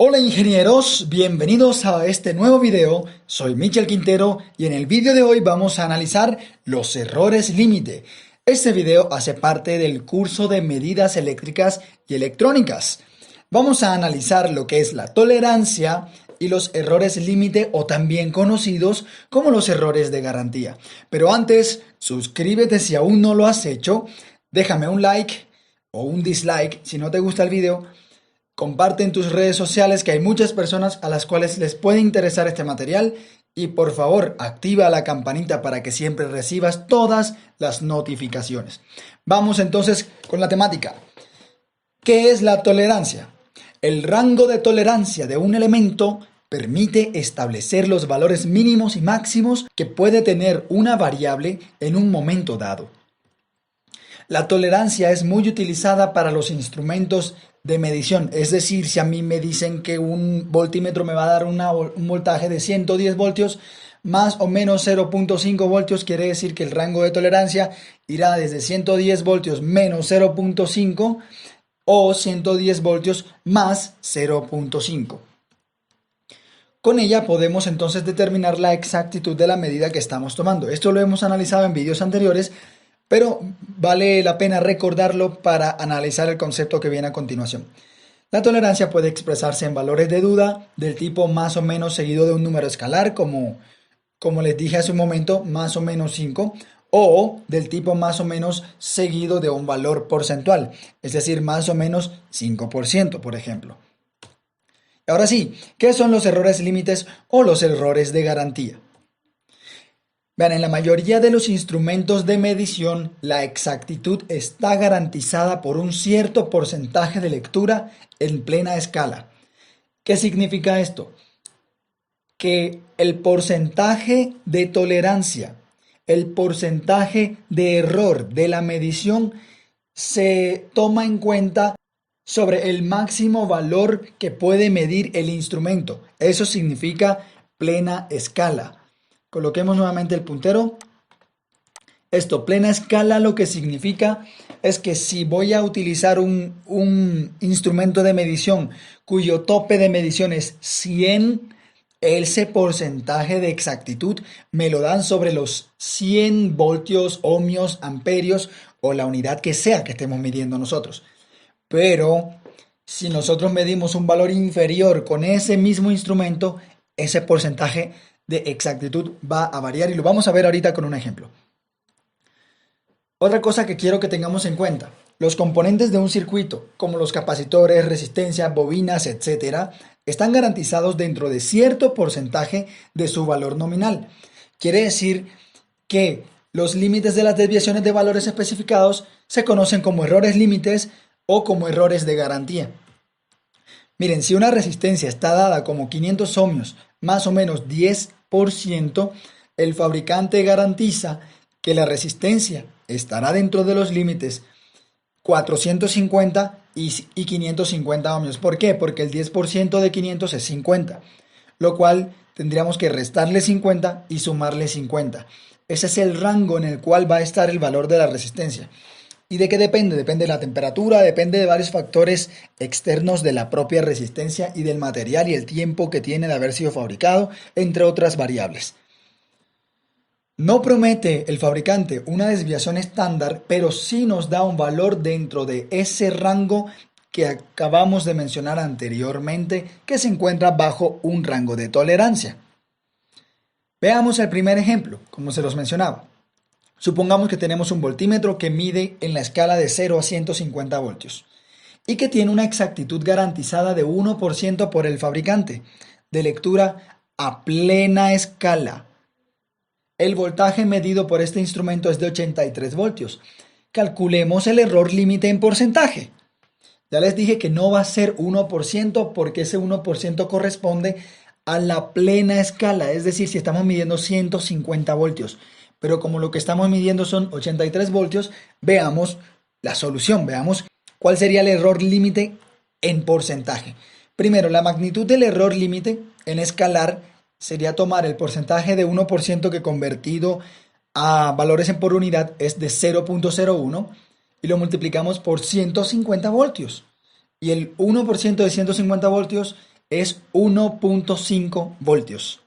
Hola ingenieros, bienvenidos a este nuevo video. Soy Michel Quintero y en el vídeo de hoy vamos a analizar los errores límite. Este video hace parte del curso de medidas eléctricas y electrónicas. Vamos a analizar lo que es la tolerancia y los errores límite o también conocidos como los errores de garantía. Pero antes, suscríbete si aún no lo has hecho, déjame un like o un dislike si no te gusta el video. Comparte en tus redes sociales que hay muchas personas a las cuales les puede interesar este material y por favor activa la campanita para que siempre recibas todas las notificaciones. Vamos entonces con la temática. ¿Qué es la tolerancia? El rango de tolerancia de un elemento permite establecer los valores mínimos y máximos que puede tener una variable en un momento dado. La tolerancia es muy utilizada para los instrumentos de medición, es decir, si a mí me dicen que un voltímetro me va a dar un voltaje de 110 voltios, más o menos 0.5 voltios, quiere decir que el rango de tolerancia irá desde 110 voltios menos 0.5 o 110 voltios más 0.5. Con ella podemos entonces determinar la exactitud de la medida que estamos tomando. Esto lo hemos analizado en vídeos anteriores, pero vale la pena recordarlo para analizar el concepto que viene a continuación. La tolerancia puede expresarse en valores de duda del tipo más o menos seguido de un número escalar, como les dije hace un momento, más o menos 5, o del tipo más o menos seguido de un valor porcentual, es decir, más o menos 5%, por ejemplo. Ahora sí, ¿qué son los errores límites o los errores de garantía? Vean, en la mayoría de los instrumentos de medición, la exactitud está garantizada por un cierto porcentaje de lectura en plena escala. ¿Qué significa esto? Que el porcentaje de tolerancia, el porcentaje de error de la medición se toma en cuenta sobre el máximo valor que puede medir el instrumento. Eso significa plena escala. Coloquemos nuevamente el puntero. Esto, plena escala, lo que significa es que si voy a utilizar un instrumento de medición cuyo tope de medición es 100, ese porcentaje de exactitud me lo dan sobre los 100 voltios, ohmios, amperios o la unidad que sea que estemos midiendo nosotros. Pero si nosotros medimos un valor inferior con ese mismo instrumento, ese porcentaje de exactitud va a variar y lo vamos a ver ahorita con un ejemplo. Otra cosa que quiero que tengamos en cuenta, los componentes de un circuito, como los capacitores, resistencias, bobinas, etc., están garantizados dentro de cierto porcentaje de su valor nominal. Quiere decir que los límites de las desviaciones de valores especificados se conocen como errores límites o como errores de garantía. Miren, si una resistencia está dada como 500 ohmios, más o menos 10%, el fabricante garantiza que la resistencia estará dentro de los límites 450 y 550 ohmios. ¿Por qué? Porque el 10% de 500 es 50, lo cual tendríamos que restarle 50 y sumarle 50. Ese es el rango en el cual va a estar el valor de la resistencia. ¿Y de qué depende? Depende de la temperatura, depende de varios factores externos de la propia resistencia y del material y el tiempo que tiene de haber sido fabricado, entre otras variables. No promete el fabricante una desviación estándar, pero sí nos da un valor dentro de ese rango que acabamos de mencionar anteriormente, que se encuentra bajo un rango de tolerancia. Veamos el primer ejemplo, como se los mencionaba. Supongamos que tenemos un voltímetro que mide en la escala de 0 a 150 voltios y que tiene una exactitud garantizada de 1% por el fabricante, de lectura a plena escala. El voltaje medido por este instrumento es de 83 voltios. Calculemos el error límite en porcentaje. Ya les dije que no va a ser 1% porque ese 1% corresponde a la plena escala, es decir, si estamos midiendo 150 voltios. Pero como lo que estamos midiendo son 83 voltios, veamos la solución, veamos cuál sería el error límite en porcentaje. Primero, la magnitud del error límite en escalar sería tomar el porcentaje de 1% que convertido a valores en por unidad es de 0.01 y lo multiplicamos por 150 voltios. Y el 1% de 150 voltios es 1.5 voltios.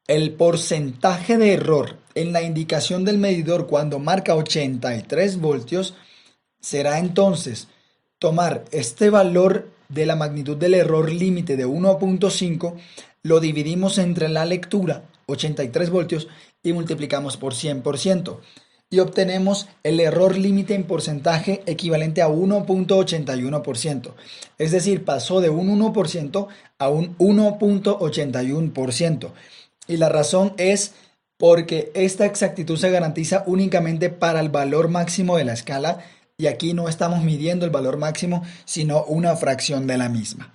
El porcentaje de error en la indicación del medidor cuando marca 83 voltios será entonces tomar este valor de la magnitud del error límite de 1.5, lo dividimos entre la lectura, 83 voltios, y multiplicamos por 100%. Y obtenemos el error límite en porcentaje equivalente a 1.81%. Es decir, pasó de un 1% a un 1.81%. Y la razón es porque esta exactitud se garantiza únicamente para el valor máximo de la escala, y aquí no estamos midiendo el valor máximo, sino una fracción de la misma.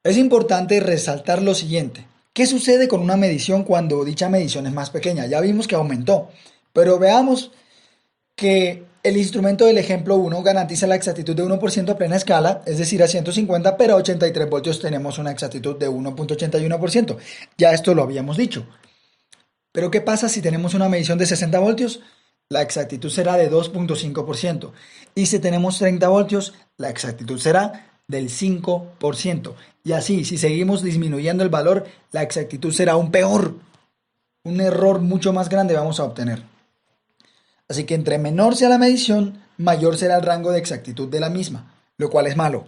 Es importante resaltar lo siguiente. ¿Qué sucede con una medición cuando dicha medición es más pequeña? Ya vimos que aumentó, pero veamos que el instrumento del ejemplo 1 garantiza la exactitud de 1% a plena escala, es decir, a 150, pero a 83 voltios tenemos una exactitud de 1.81%. Ya esto lo habíamos dicho. Pero ¿qué pasa si tenemos una medición de 60 voltios? La exactitud será de 2.5%. Y si tenemos 30 voltios, la exactitud será del 5%. Y así, si seguimos disminuyendo el valor, la exactitud será aún peor. Un error mucho más grande vamos a obtener. Así que entre menor sea la medición, mayor será el rango de exactitud de la misma, lo cual es malo.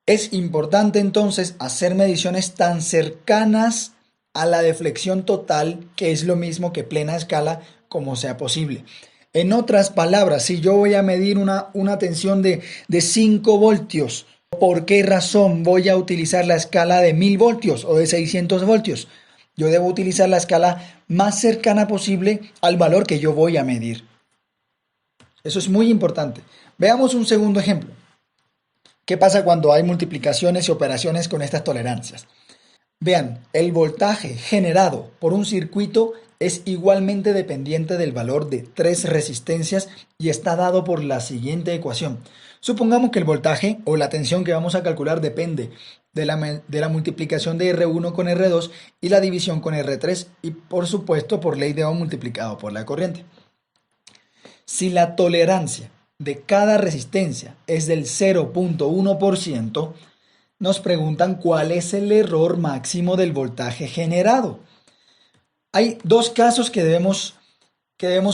Es importante entonces hacer mediciones tan cercanas a la deflexión total, que es lo mismo que plena escala, como sea posible. En otras palabras, si yo voy a medir una tensión de 5 voltios, ¿por qué razón voy a utilizar la escala de 1000 voltios o de 600 voltios? Yo debo utilizar la escala más cercana posible al valor que yo voy a medir. Eso es muy importante. Veamos un segundo ejemplo. ¿Qué pasa cuando hay multiplicaciones y operaciones con estas tolerancias? Vean, el voltaje generado por un circuito es igualmente dependiente del valor de 3 resistencias y está dado por la siguiente ecuación. Supongamos que el voltaje o la tensión que vamos a calcular depende de la multiplicación de R1 con R2 y la división con R3 y por supuesto por ley de Ohm multiplicado por la corriente. Si la tolerancia de cada resistencia es del 0.1%, nos preguntan cuál es el error máximo del voltaje generado. Hay dos casos que debemos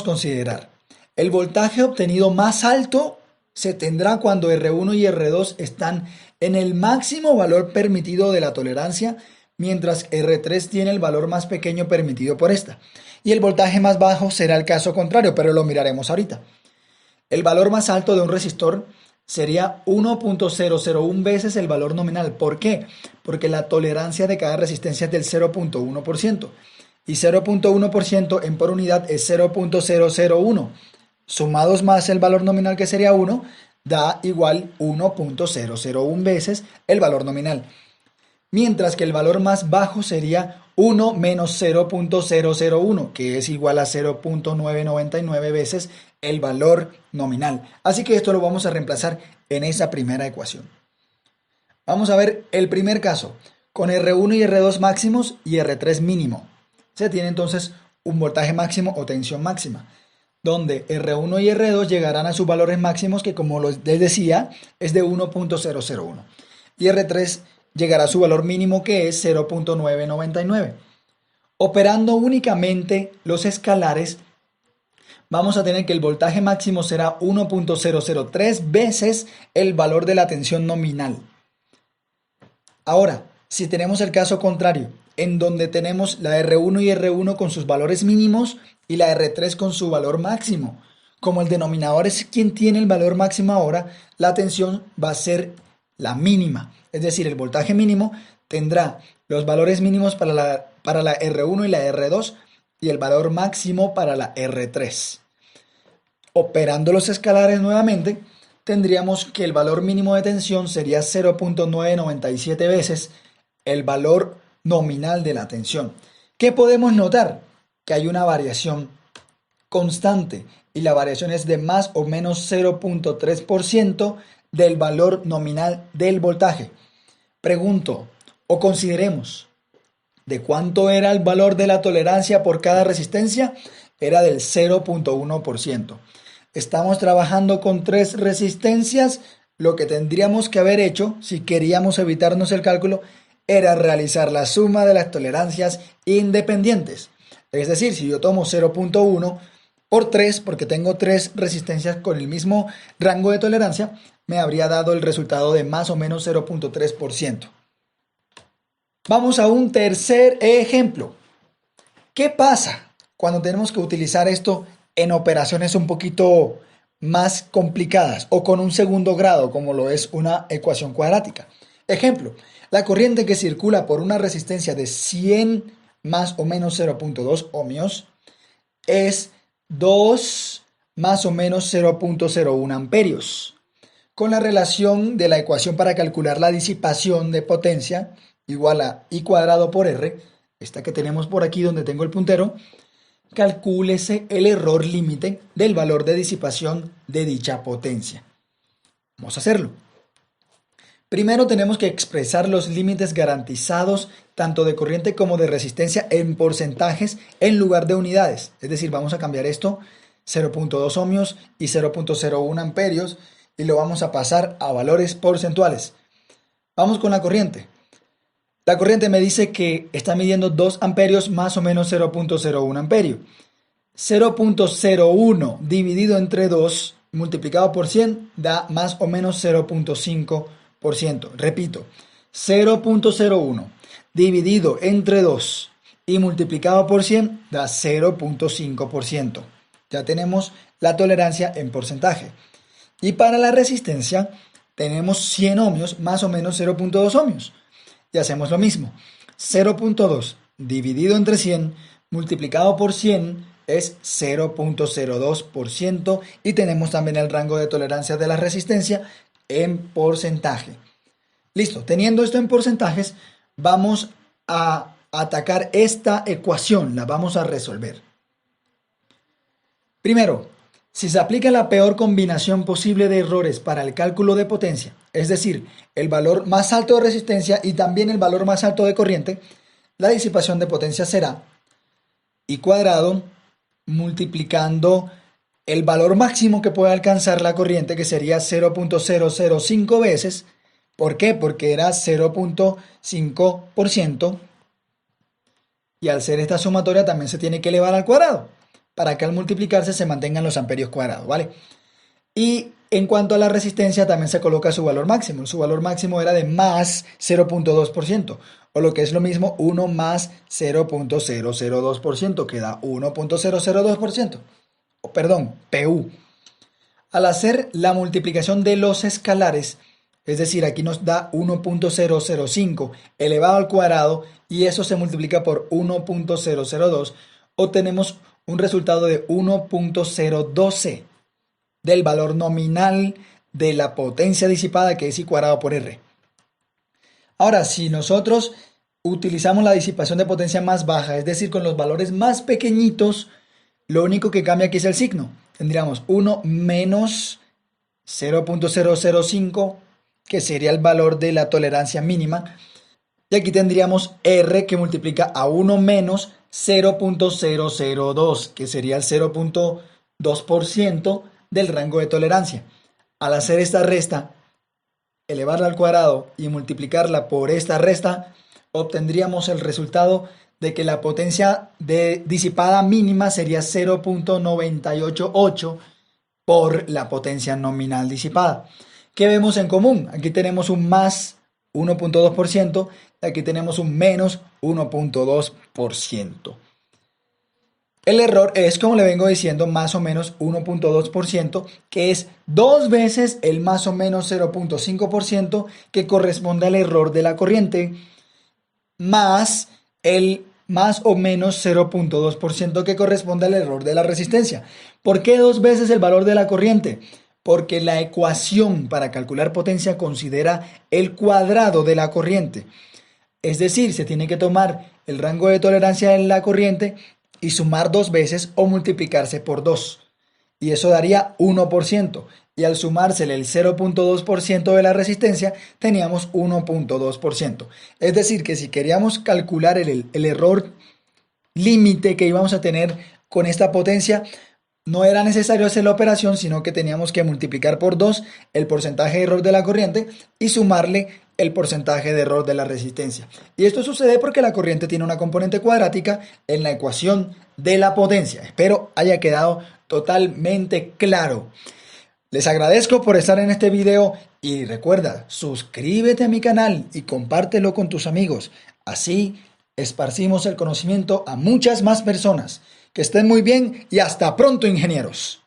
considerar. El voltaje obtenido más alto se tendrá cuando R1 y R2 están en el máximo valor permitido de la tolerancia, mientras R3 tiene el valor más pequeño permitido por esta. Y el voltaje más bajo será el caso contrario, pero lo miraremos ahorita. El valor más alto de un resistor sería 1.001 veces el valor nominal. ¿Por qué? Porque la tolerancia de cada resistencia es del 0.1%. Y 0.1% en por unidad es 0.001. Sumados más el valor nominal, que sería 1, da igual 1.001 veces el valor nominal. Mientras que el valor más bajo sería 1 menos 0.001, que es igual a 0.999 veces el valor nominal. Así que esto lo vamos a reemplazar en esa primera ecuación. Vamos a ver el primer caso, con R1 y R2 máximos y R3 mínimo. Se tiene entonces un voltaje máximo o tensión máxima, donde R1 y R2 llegarán a sus valores máximos, que como les decía es de 1.001, y R3 llegará a su valor mínimo, que es 0.999. Operando únicamente los escalares, vamos a tener que el voltaje máximo será 1.003 veces el valor de la tensión nominal. Ahora, si tenemos el caso contrario, en donde tenemos la R1 y R1 con sus valores mínimos y la R3 con su valor máximo, como el denominador es quien tiene el valor máximo ahora, la tensión va a ser la mínima. Es decir, el voltaje mínimo tendrá los valores mínimos para la R1 y la R2 y el valor máximo para la R3. Operando los escalares nuevamente, tendríamos que el valor mínimo de tensión sería 0.997 veces el valor nominal de la tensión. ¿Qué podemos notar? Que hay una variación constante y la variación es de más o menos 0.3% del valor nominal del voltaje. Pregunto, o consideremos, ¿de cuánto era el valor de la tolerancia por cada resistencia? Era del 0.1%. Estamos trabajando con 3 resistencias, lo que tendríamos que haber hecho si queríamos evitarnos el cálculo era realizar la suma de las tolerancias independientes. Es decir, si yo tomo 0.1 por 3, porque tengo 3 resistencias con el mismo rango de tolerancia, me habría dado el resultado de más o menos 0.3%. Vamos a un tercer ejemplo. ¿Qué pasa cuando tenemos que utilizar esto en operaciones un poquito más complicadas o con un segundo grado, como lo es una ecuación cuadrática? Ejemplo, la corriente que circula por una resistencia de 100 más o menos 0.2 ohmios es 2 más o menos 0.01 amperios. Con la relación de la ecuación para calcular la disipación de potencia igual a I cuadrado por R, esta que tenemos por aquí donde tengo el puntero, calcúlese el error límite del valor de disipación de dicha potencia. Vamos a hacerlo. Primero tenemos que expresar los límites garantizados tanto de corriente como de resistencia en porcentajes en lugar de unidades. Es decir, vamos a cambiar esto 0.2 ohmios y 0.01 amperios y lo vamos a pasar a valores porcentuales. Vamos con la corriente. La corriente me dice que está midiendo 2 amperios más o menos 0.01 amperio. 0.01 dividido entre 2 multiplicado por 100 da más o menos 0.5%. Repito, 0.01 dividido entre 2 y multiplicado por 100 da 0.5%. Ya tenemos la tolerancia en porcentaje. Y para la resistencia tenemos 100 ohmios más o menos 0.2 ohmios. Y hacemos lo mismo. 0.2 dividido entre 100 multiplicado por 100 es 0.02% y tenemos también el rango de tolerancia de la resistencia en porcentaje. Listo, teniendo esto en porcentajes, vamos a atacar esta ecuación, la vamos a resolver. Primero, si se aplica la peor combinación posible de errores para el cálculo de potencia, es decir, el valor más alto de resistencia y también el valor más alto de corriente, la disipación de potencia será I cuadrado multiplicando el valor máximo que puede alcanzar la corriente, que sería 0.005 veces. ¿Por qué? Porque era 0.5% y al ser esta sumatoria también se tiene que elevar al cuadrado para que al multiplicarse se mantengan los amperios cuadrados, ¿vale? Y en cuanto a la resistencia también se coloca su valor máximo. Su valor máximo era de más 0.2%, o lo que es lo mismo 1 más 0.002%, que da 1.002%, o perdón, PU. Al hacer la multiplicación de los escalares, es decir, aquí nos da 1.005 elevado al cuadrado y eso se multiplica por 1.002, obtenemos un resultado de 1.012 del valor nominal de la potencia disipada, que es I cuadrado por R. Ahora, si nosotros utilizamos la disipación de potencia más baja, es decir, con los valores más pequeñitos, lo único que cambia aquí es el signo. Tendríamos 1 menos 0.005, que sería el valor de la tolerancia mínima. Y aquí tendríamos R, que multiplica a 1 menos 0.002, que sería el 0.2% del rango de tolerancia. Al hacer esta resta, elevarla al cuadrado y multiplicarla por esta resta, obtendríamos el resultado de que la potencia disipada mínima sería 0.988 por la potencia nominal disipada. ¿Qué vemos en común? Aquí tenemos un más 1.2%, y aquí tenemos un menos 1.2%. El error es, como le vengo diciendo, más o menos 1.2%, que es 2 veces el más o menos 0.5% que corresponde al error de la corriente, más el más o menos 0.2% que corresponde al error de la resistencia. ¿Por qué 2 veces el valor de la corriente? Porque la ecuación para calcular potencia considera el cuadrado de la corriente. Es decir, se tiene que tomar el rango de tolerancia de la corriente y sumar 2 veces o multiplicarse por 2. Y eso daría 1%. Y al sumársele el 0.2% de la resistencia, teníamos 1.2%. Es decir, que si queríamos calcular el error límite que íbamos a tener con esta potencia, no era necesario hacer la operación, sino que teníamos que multiplicar por 2 el porcentaje de error de la corriente y sumarle el porcentaje de error de la resistencia. Y esto sucede porque la corriente tiene una componente cuadrática en la ecuación de la potencia. Espero haya quedado totalmente claro. Les agradezco por estar en este video y recuerda, suscríbete a mi canal y compártelo con tus amigos. Así esparcimos el conocimiento a muchas más personas. Que estén muy bien y hasta pronto, ingenieros.